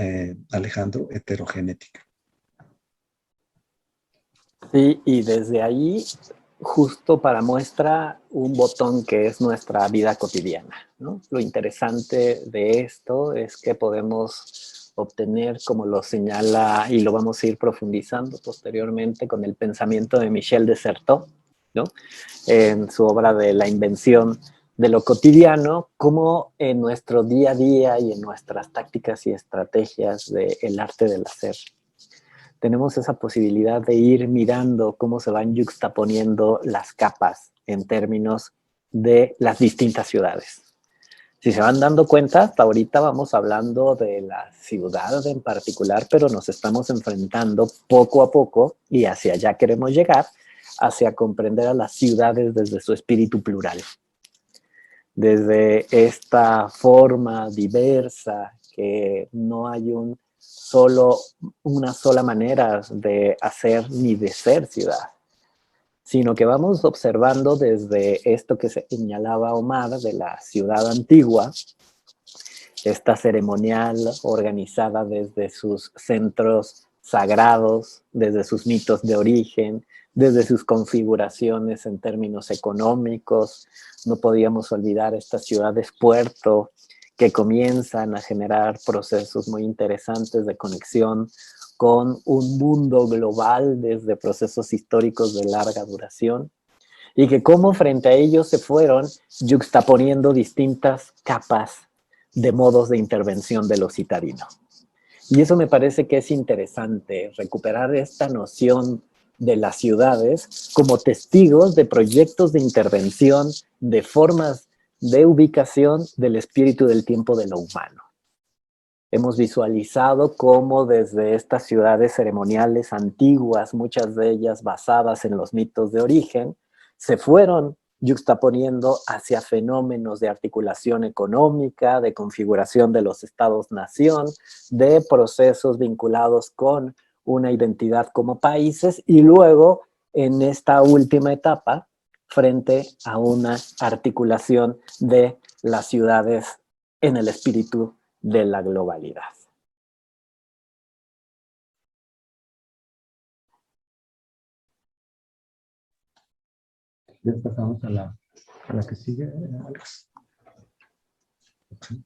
Alejandro heterogenética. Sí, y desde ahí, justo para muestra, un botón que es nuestra vida cotidiana, ¿no? Lo interesante de esto es que podemos obtener, como lo señala, y lo vamos a ir profundizando posteriormente con el pensamiento de Michel de Certeau, ¿no? En su obra de La invención de lo cotidiano, como en nuestro día a día y en nuestras tácticas y estrategias del arte del hacer, tenemos esa posibilidad de ir mirando cómo se van yuxtaponiendo las capas en términos de las distintas ciudades. Si se van dando cuenta, hasta ahorita vamos hablando de la ciudad en particular, pero nos estamos enfrentando poco a poco y hacia allá queremos llegar, hacia comprender a las ciudades desde su espíritu plural. Desde esta forma diversa, que no hay una sola manera de hacer ni de ser ciudad, sino que vamos observando desde esto que señalaba Omar de la ciudad antigua, esta ceremonial organizada desde sus centros sagrados, desde sus mitos de origen, desde sus configuraciones en términos económicos. No podíamos olvidar estas ciudades puerto que comienzan a generar procesos muy interesantes de conexión con un mundo global desde procesos históricos de larga duración, y que como frente a ellos se fueron yuxtaponiendo distintas capas de modos de intervención de lo citadino. Y eso me parece que es interesante, recuperar esta noción de las ciudades como testigos de proyectos de intervención, de formas de ubicación del espíritu del tiempo de lo humano. Hemos visualizado cómo desde estas ciudades ceremoniales antiguas, muchas de ellas basadas en los mitos de origen, se fueron yuxtaponiendo hacia fenómenos de articulación económica, de configuración de los estados-nación, de procesos vinculados con una identidad como países, y luego en esta última etapa frente a una articulación de las ciudades en el espíritu de la globalidad. Ya pasamos a la que sigue, Alex. Sí.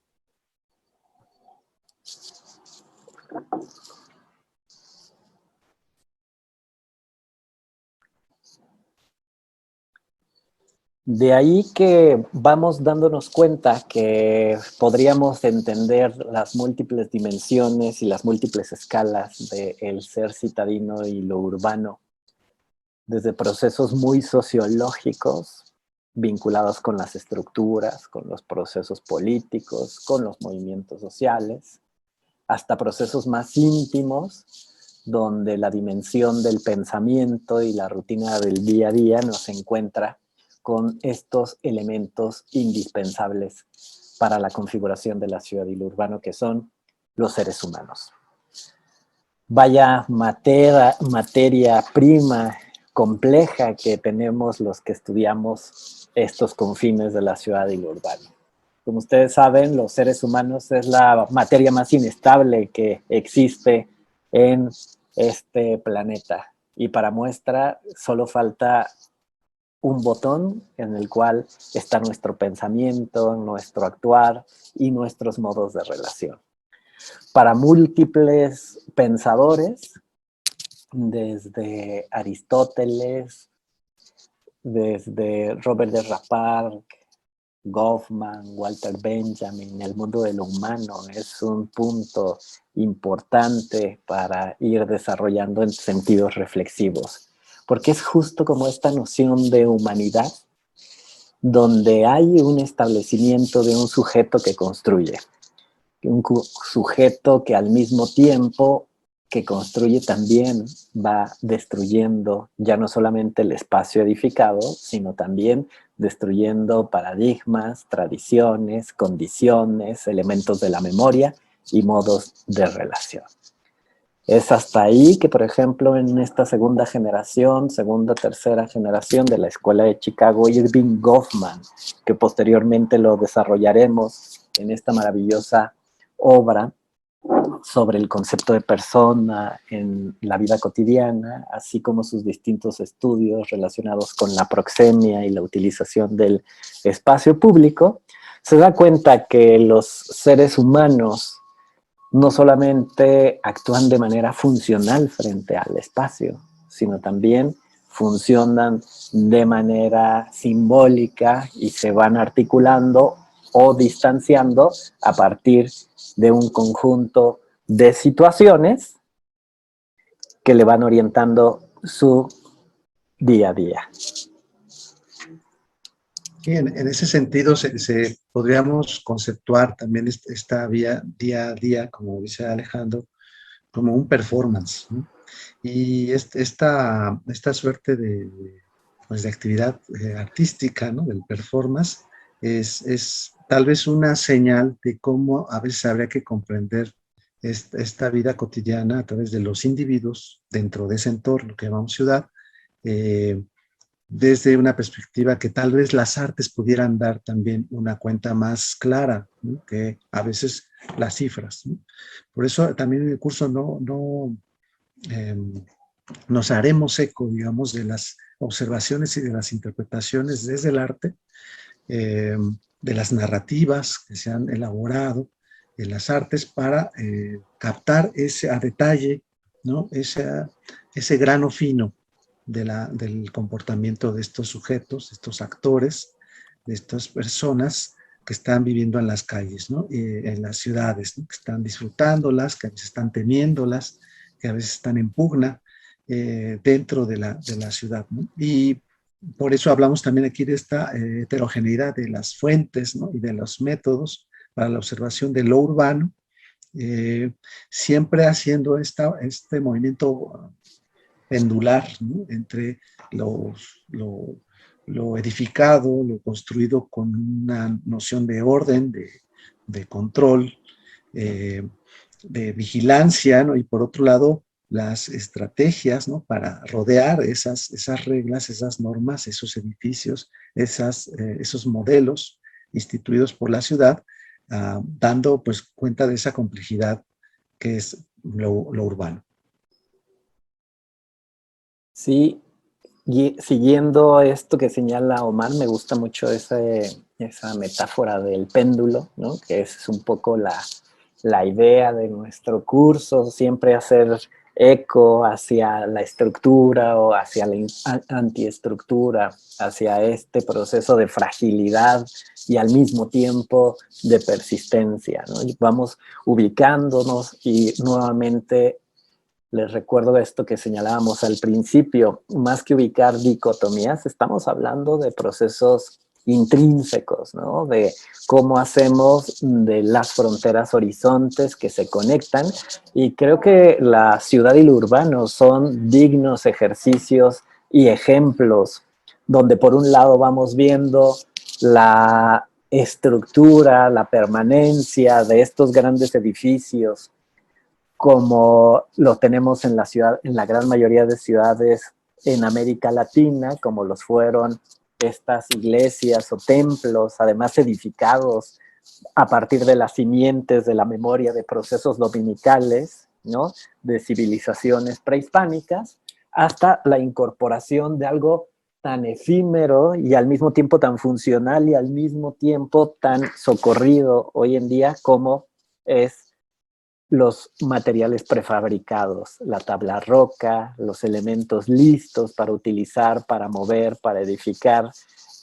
De ahí que vamos dándonos cuenta que podríamos entender las múltiples dimensiones y las múltiples escalas del ser citadino y lo urbano, desde procesos muy sociológicos, vinculados con las estructuras, con los procesos políticos, con los movimientos sociales, hasta procesos más íntimos, donde la dimensión del pensamiento y la rutina del día a día nos encuentra con estos elementos indispensables para la configuración de la ciudad y lo urbano, que son los seres humanos. Vaya materia prima compleja que tenemos los que estudiamos estos confines de la ciudad y lo urbano. Como ustedes saben, los seres humanos es la materia más inestable que existe en este planeta. Y para muestra, solo falta un botón en el cual está nuestro pensamiento, nuestro actuar y nuestros modos de relación. Para múltiples pensadores, desde Aristóteles, desde Robert de Raparc, Goffman, Walter Benjamin, el mundo de lo humano es un punto importante para ir desarrollando en sentidos reflexivos, porque es justo como esta noción de humanidad, donde hay un establecimiento de un sujeto que construye, un sujeto que al mismo tiempo que construye también va destruyendo ya no solamente el espacio edificado, sino también destruyendo paradigmas, tradiciones, condiciones, elementos de la memoria y modos de relación. Es hasta ahí que, por ejemplo, en esta segunda, tercera generación de la Escuela de Chicago, Irving Goffman, que posteriormente lo desarrollaremos en esta maravillosa obra sobre el concepto de persona en la vida cotidiana, así como sus distintos estudios relacionados con la proxemia y la utilización del espacio público, se da cuenta que los seres humanos no solamente actúan de manera funcional frente al espacio, sino también funcionan de manera simbólica y se van articulando o distanciando a partir de un conjunto de situaciones que le van orientando su día a día. Y en ese sentido se podríamos conceptuar también esta vía día a día, como dice Alejandro, como un performance, ¿no? Y esta suerte pues de actividad artística, ¿no? Del performance, es tal vez una señal de cómo a veces habría que comprender esta vida cotidiana a través de los individuos dentro de ese entorno que llamamos ciudad, eh, desde una perspectiva que tal vez las artes pudieran dar también una cuenta más clara, ¿no? Que a veces las cifras, ¿no? Por eso también en el curso eh, nos haremos eco, digamos, de las observaciones y de las interpretaciones desde el arte, eh, de las narrativas que se han elaborado en las artes para captar a detalle, ¿no? Ese grano fino del comportamiento de estos sujetos, de estos actores, de estas personas que están viviendo en las calles, ¿no? En las ciudades, ¿no? Que están disfrutándolas, que a veces están temiéndolas, que a veces están en pugna dentro de la ciudad, ¿no? Y por eso hablamos también aquí de esta heterogeneidad de las fuentes, ¿no? Y de los métodos para la observación de lo urbano, siempre haciendo este movimiento pendular, ¿no? Entre lo edificado, lo construido con una noción de orden, de control, eh, de vigilancia, ¿no? Y por otro lado, las estrategias, ¿no? Para rodear esas reglas, esas normas, esos edificios, esos modelos instituidos por la ciudad, dando pues cuenta de esa complejidad que es lo urbano. Sí, y siguiendo esto que señala Omar, me gusta mucho esa metáfora del péndulo, ¿no? Que es un poco la idea de nuestro curso, siempre hacer eco hacia la estructura o hacia la antiestructura, hacia este proceso de fragilidad y al mismo tiempo de persistencia, ¿no? Y vamos ubicándonos y nuevamente les recuerdo esto que señalábamos al principio, más que ubicar dicotomías, estamos hablando de procesos intrínsecos, ¿no? De cómo hacemos de las fronteras horizontes que se conectan, y creo que la ciudad y lo urbano son dignos ejercicios y ejemplos donde por un lado vamos viendo la estructura, la permanencia de estos grandes edificios como lo tenemos en la ciudad, en la gran mayoría de ciudades en América Latina, como los fueron estas iglesias o templos, además edificados a partir de las simientes de la memoria de procesos dominicales, ¿no? De civilizaciones prehispánicas, hasta la incorporación de algo tan efímero y al mismo tiempo tan funcional y al mismo tiempo tan socorrido hoy en día como es los materiales prefabricados, la tabla roca, los elementos listos para utilizar, para mover, para edificar,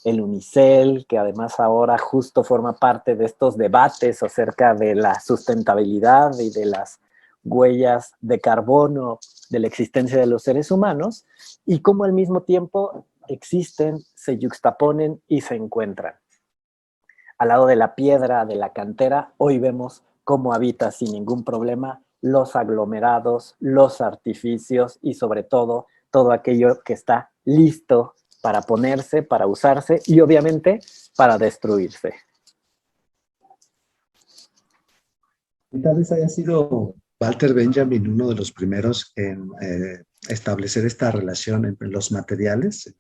el unicel, que además ahora justo forma parte de estos debates acerca de la sustentabilidad y de las huellas de carbono de la existencia de los seres humanos, y cómo al mismo tiempo existen, se yuxtaponen y se encuentran. Al lado de la piedra, de la cantera, hoy vemos cómo habita sin ningún problema los aglomerados, los artificios y sobre todo todo aquello que está listo para ponerse, para usarse y obviamente para destruirse. Tal vez haya sido Walter Benjamin uno de los primeros en establecer esta relación entre los materiales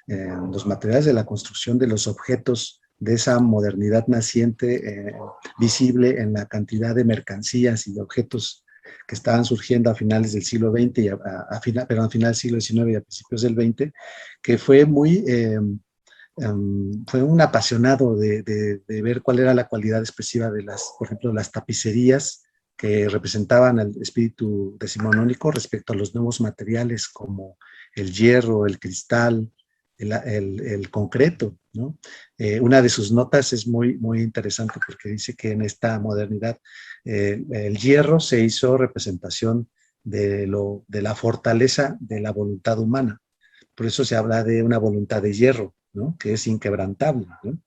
de la construcción de los objetos de esa modernidad naciente, visible en la cantidad de mercancías y de objetos que estaban surgiendo a finales del siglo XX, y a finales del siglo XIX y a principios del XX, que fue fue un apasionado de ver cuál era la cualidad expresiva de por ejemplo, las tapicerías que representaban al espíritu decimonónico respecto a los nuevos materiales como el hierro, el cristal, el concreto, ¿no? Una de sus notas es muy interesante porque dice que en esta modernidad el hierro se hizo representación de la fortaleza de la voluntad humana. Por eso se habla de una voluntad de hierro, ¿no? Que es inquebrantable, ¿no?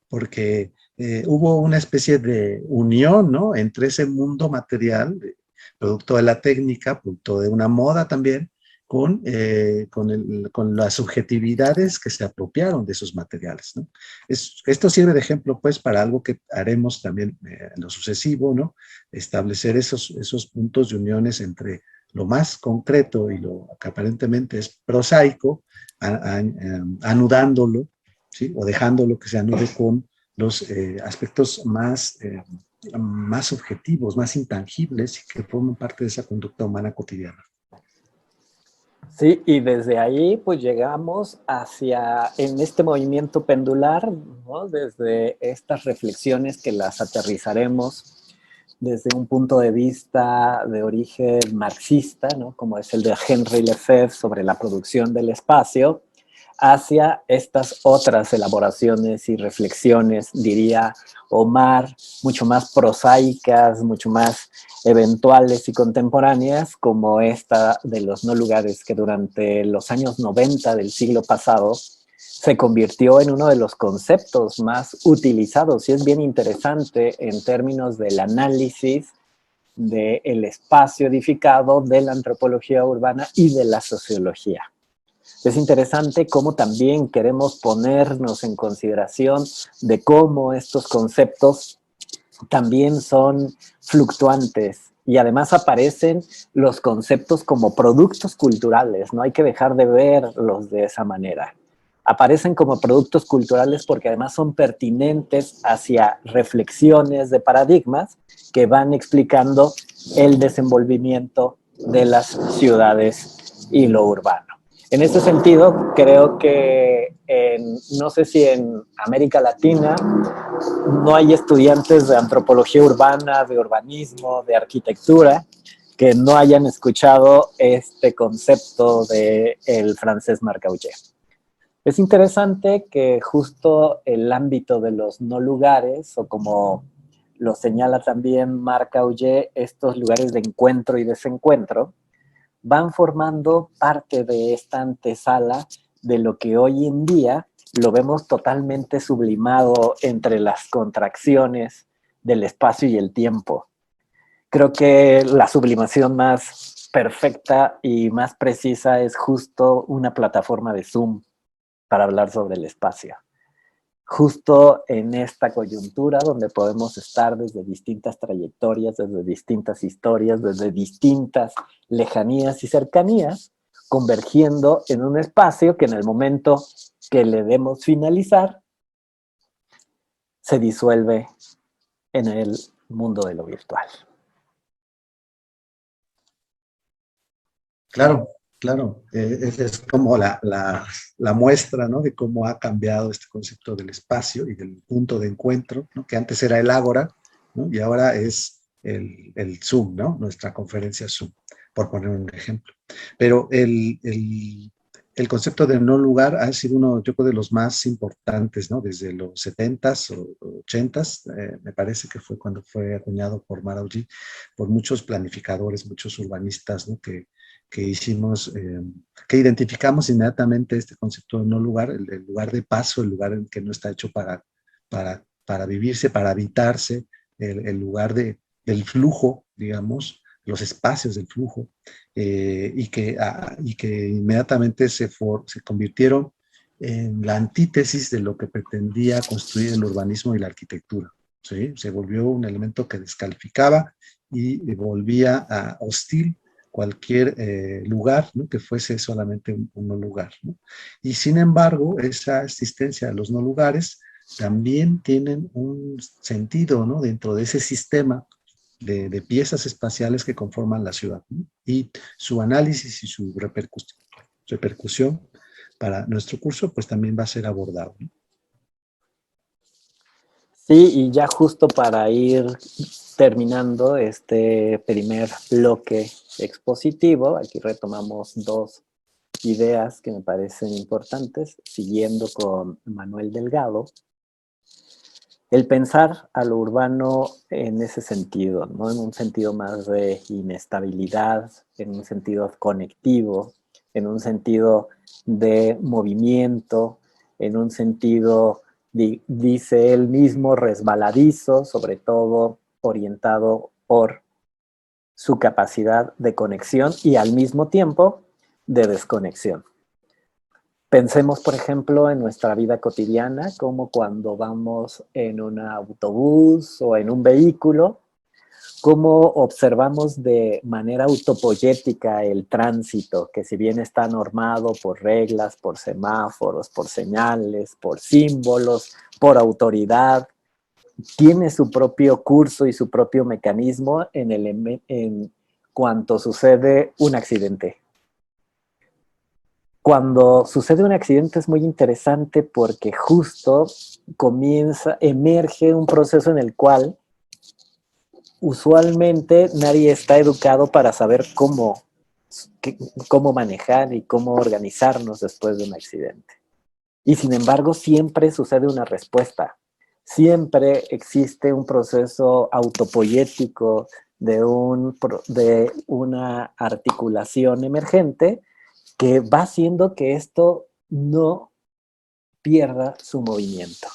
Porque hubo una especie de unión, ¿no? Entre ese mundo material, producto de la técnica, producto de una moda también, con las subjetividades que se apropiaron de esos materiales, ¿no? Esto sirve de ejemplo, pues, para algo que haremos también en lo sucesivo, ¿no? Establecer esos puntos de uniones entre lo más concreto y lo que aparentemente es prosaico, anudándolo, ¿sí? O dejándolo que se anude con los aspectos más subjetivos, más intangibles y que forman parte de esa conducta humana cotidiana. Sí, y desde ahí pues llegamos hacia, en este movimiento pendular, ¿no? Desde estas reflexiones que las aterrizaremos desde un punto de vista de origen marxista, ¿no? Como es el de Henri Lefebvre sobre la producción del espacio, hacia estas otras elaboraciones y reflexiones, diría Omar, mucho más prosaicas, mucho más eventuales y contemporáneas, como esta de los no lugares, que durante los años 90 del siglo pasado se convirtió en uno de los conceptos más utilizados, y es bien interesante en términos del análisis del espacio edificado, de la antropología urbana y de la sociología. Es interesante cómo también queremos ponernos en consideración de cómo estos conceptos también son fluctuantes, y además aparecen los conceptos como productos culturales. No hay que dejar de verlos de esa manera. Aparecen como productos culturales porque además son pertinentes hacia reflexiones de paradigmas que van explicando el desenvolvimiento de las ciudades y lo urbano. En ese sentido, creo que no sé si en América Latina no hay estudiantes de antropología urbana, de urbanismo, de arquitectura, que no hayan escuchado este concepto del francés Marc Augé. Es interesante que justo el ámbito de los no lugares, o como lo señala también Marc Augé, estos lugares de encuentro y desencuentro, van formando parte de esta antesala de lo que hoy en día lo vemos totalmente sublimado entre las contracciones del espacio y el tiempo. Creo que la sublimación más perfecta y más precisa es justo una plataforma de Zoom para hablar sobre el espacio. Justo en esta coyuntura donde podemos estar desde distintas trayectorias, desde distintas historias, desde distintas lejanías y cercanías, convergiendo en un espacio que en el momento que le demos finalizar, se disuelve en el mundo de lo virtual. Claro, claro. Esa es como la muestra, ¿no? De cómo ha cambiado este concepto del espacio y del punto de encuentro, ¿no? Que antes era el Ágora, ¿no? Y ahora es el Zoom, ¿no? Nuestra conferencia Zoom, por poner un ejemplo. Pero el concepto de no lugar ha sido uno, yo creo, de los más importantes, ¿no? Desde los 70s o 80s, me parece que fue cuando fue acuñado por Maraudy, por muchos planificadores, muchos urbanistas, ¿no? Que hicimos, que identificamos inmediatamente este concepto de no lugar, el lugar de paso, el lugar en que no está hecho para vivirse, para habitarse, el lugar del flujo, digamos, los espacios del flujo, y que inmediatamente se convirtieron en la antítesis de lo que pretendía construir el urbanismo y la arquitectura. ¿Sí? Se volvió un elemento que descalificaba y volvía a hostil cualquier lugar, ¿no? Que fuese solamente un no lugar, ¿no? Y sin embargo, esa existencia de los no lugares también tienen un sentido, ¿no? Dentro de ese sistema de piezas espaciales que conforman la ciudad, ¿no? Y su análisis y su repercusión para nuestro curso, pues también va a ser abordado, ¿no? Sí, y ya justo para ir terminando este primer bloque expositivo, aquí retomamos dos ideas que me parecen importantes, siguiendo con Manuel Delgado. El pensar a lo urbano en ese sentido, ¿no? En un sentido más de inestabilidad, en un sentido conectivo, en un sentido de movimiento, en un sentido dice él mismo, resbaladizo, sobre todo orientado por su capacidad de conexión y al mismo tiempo de desconexión. Pensemos, por ejemplo, en nuestra vida cotidiana, como cuando vamos en un autobús o en un vehículo, cómo observamos de manera autopoyética el tránsito, que si bien está normado por reglas, por semáforos, por señales, por símbolos, por autoridad, tiene su propio curso y su propio mecanismo en cuanto sucede un accidente. Cuando sucede un accidente es muy interesante porque justo emerge un proceso en el cual usualmente nadie está educado para saber cómo manejar y cómo organizarnos después de un accidente. Y sin embargo, siempre sucede una respuesta. Siempre existe un proceso autopoyético de una articulación emergente que va haciendo que esto no pierda su movimiento.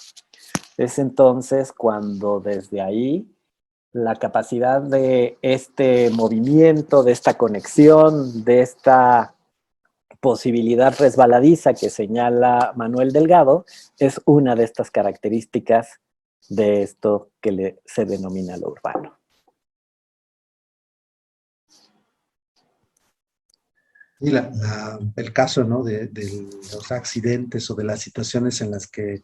Es entonces cuando desde ahí la capacidad de este movimiento, de esta conexión, de esta posibilidad resbaladiza que señala Manuel Delgado, es una de estas características de esto que se denomina lo urbano. Y el caso, ¿no?, de los accidentes o de las situaciones en las que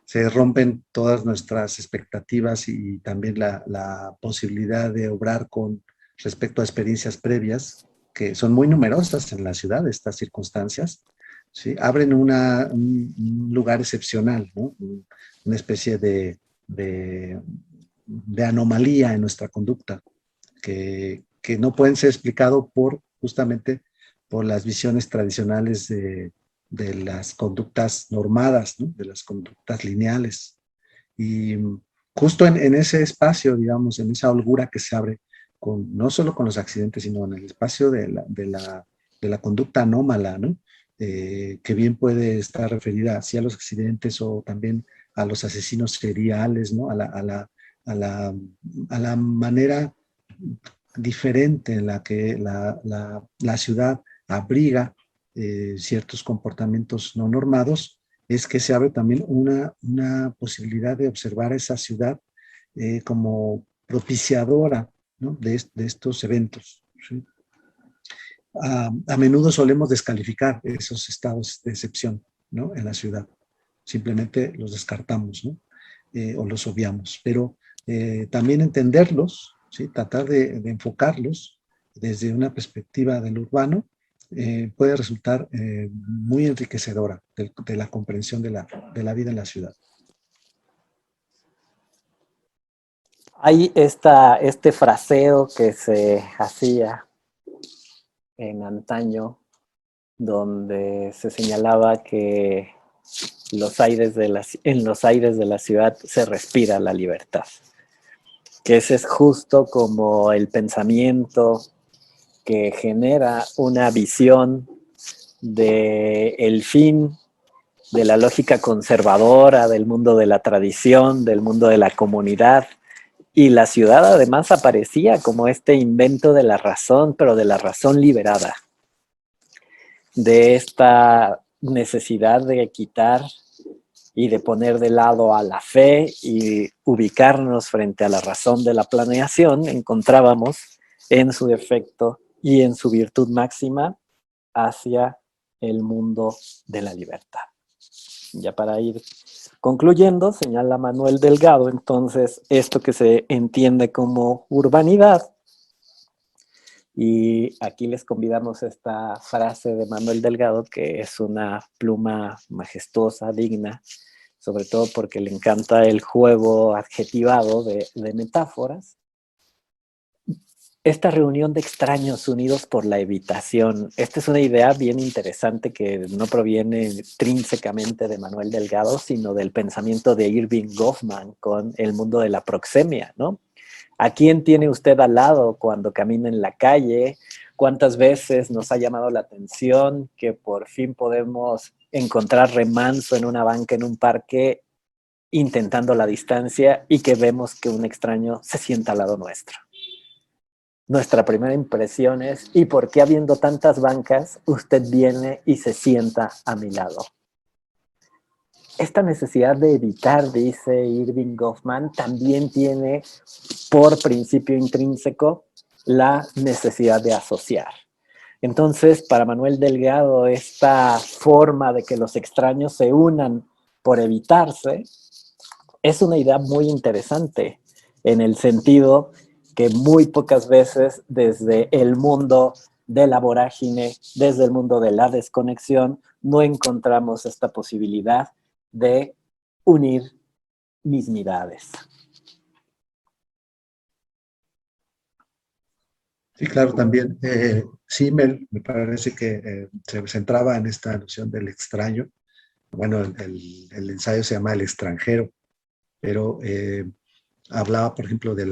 se rompen todas nuestras expectativas y también la posibilidad de obrar con respecto a experiencias previas, que son muy numerosas en la ciudad, estas circunstancias, ¿sí? Abren un lugar excepcional, ¿no? Una especie de anomalía en nuestra conducta, que no pueden ser explicado justamente por las visiones tradicionales de las conductas normadas, ¿no?, de las conductas lineales. Y justo en ese espacio, digamos, en esa holgura que se abre, no solo con los accidentes, sino en el espacio de la conducta anómala, ¿no?, que bien puede estar referida hacia los accidentes o también a los asesinos seriales, ¿no?, a la manera diferente en la que la ciudad abriga ciertos comportamientos no normados, es que se abre también una posibilidad de observar esa ciudad como propiciadora, ¿no?, de estos eventos, ¿sí? A menudo solemos descalificar esos estados de excepción, ¿no?, en la ciudad. Simplemente los descartamos, ¿no?, o los obviamos. Pero también entenderlos, ¿sí?, tratar de enfocarlos desde una perspectiva del urbano, puede resultar muy enriquecedora de la comprensión de la vida en la ciudad. Hay este fraseo que se hacía en antaño, donde se señalaba que en los aires de la ciudad se respira la libertad. Que ese es justo como el pensamiento que genera una visión del fin de la lógica conservadora, del mundo de la tradición, del mundo de la comunidad. Y la ciudad además aparecía como este invento de la razón, pero de la razón liberada. De esta necesidad de quitar y de poner de lado a la fe y ubicarnos frente a la razón de la planeación, encontrábamos en su defecto y en su virtud máxima hacia el mundo de la libertad. Ya para ir concluyendo, señala Manuel Delgado, entonces, esto que se entiende como urbanidad, y aquí les convidamos esta frase de Manuel Delgado, que es una pluma majestuosa, digna, sobre todo porque le encanta el juego adjetivado de metáforas. Esta reunión de extraños unidos por la evitación, esta es una idea bien interesante que no proviene intrínsecamente de Manuel Delgado, sino del pensamiento de Irving Goffman con el mundo de la proxemia, ¿no? ¿A quién tiene usted al lado cuando camina en la calle? ¿Cuántas veces nos ha llamado la atención que por fin podemos encontrar remanso en una banca en un parque intentando la distancia y que vemos que un extraño se sienta al lado nuestro. Nuestra primera impresión es, ¿y por qué habiendo tantas bancas, usted viene y se sienta a mi lado? Esta necesidad de evitar, dice Irving Goffman, también tiene por principio intrínseco la necesidad de asociar. Entonces, para Manuel Delgado, esta forma de que los extraños se unan por evitarse es una idea muy interesante, en el sentido que muy pocas veces desde el mundo de la vorágine, desde el mundo de la desconexión, no encontramos esta posibilidad de unir mismidades. Sí, claro, también. Simmel me parece que se centraba en esta noción del extraño. Bueno, el ensayo se llama El extranjero, pero hablaba, por ejemplo, de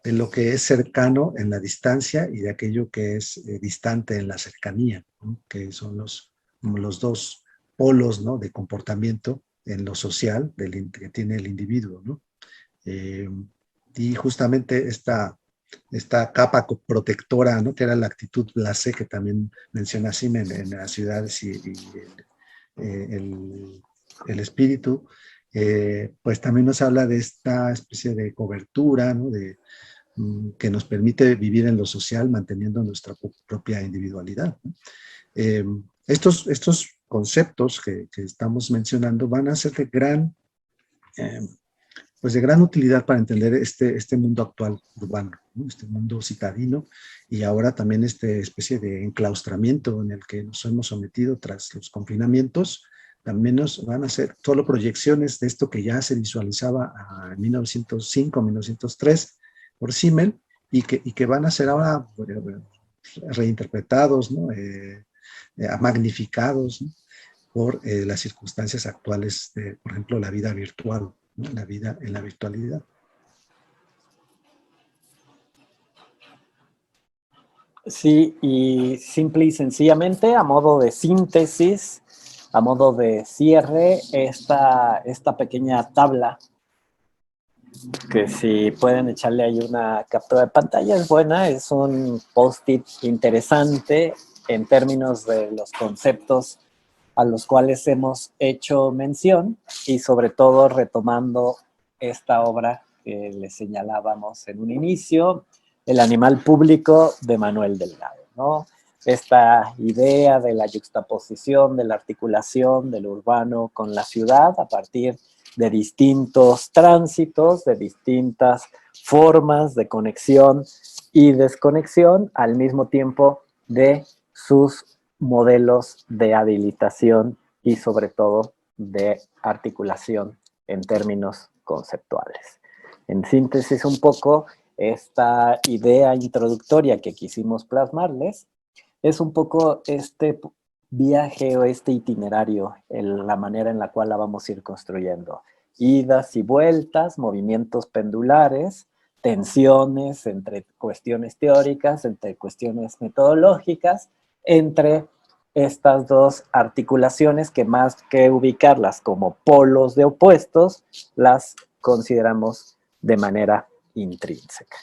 lo que es cercano en la distancia y de aquello que es distante en la cercanía, ¿no? Que son los dos polos, ¿no?, de comportamiento en lo social que tiene el individuo, ¿no? Eh, y justamente esta capa protectora, ¿no?, que era la actitud blasé que también menciona Simmel en las ciudades y el espíritu, pues también nos habla de esta especie de cobertura, ¿no?, que nos permite vivir en lo social manteniendo nuestra propia individualidad, ¿no? Estos conceptos que estamos mencionando van a ser pues de gran utilidad para entender este mundo actual urbano, ¿no?, este mundo citadino, y ahora también esta especie de enclaustramiento en el que nos hemos sometido tras los confinamientos. También nos van a ser solo proyecciones de esto que ya se visualizaba en 1905, 1903 por Simmel, y que van a ser ahora reinterpretados, ¿no?, magnificados, ¿no?, por las circunstancias actuales de, por ejemplo, la vida virtual, ¿no?, la vida en la virtualidad. Sí, y simple y sencillamente, a modo de síntesis, a modo de cierre, esta pequeña tabla, que si pueden echarle ahí una captura de pantalla, es buena, es un post-it interesante en términos de los conceptos a los cuales hemos hecho mención y sobre todo retomando esta obra que les señalábamos en un inicio, El animal público de Manuel Delgado, ¿no? Esta idea de la yuxtaposición, de la articulación del urbano con la ciudad a partir de distintos tránsitos, de distintas formas de conexión y desconexión, al mismo tiempo de sus modelos de habilitación y sobre todo de articulación en términos conceptuales. En síntesis un poco, esta idea introductoria que quisimos plasmarles es un poco este viaje o este itinerario, la manera en la cual la vamos a ir construyendo. Idas y vueltas, movimientos pendulares, tensiones entre cuestiones teóricas, entre cuestiones metodológicas, entre estas dos articulaciones que más que ubicarlas como polos de opuestos, las consideramos de manera intrínseca.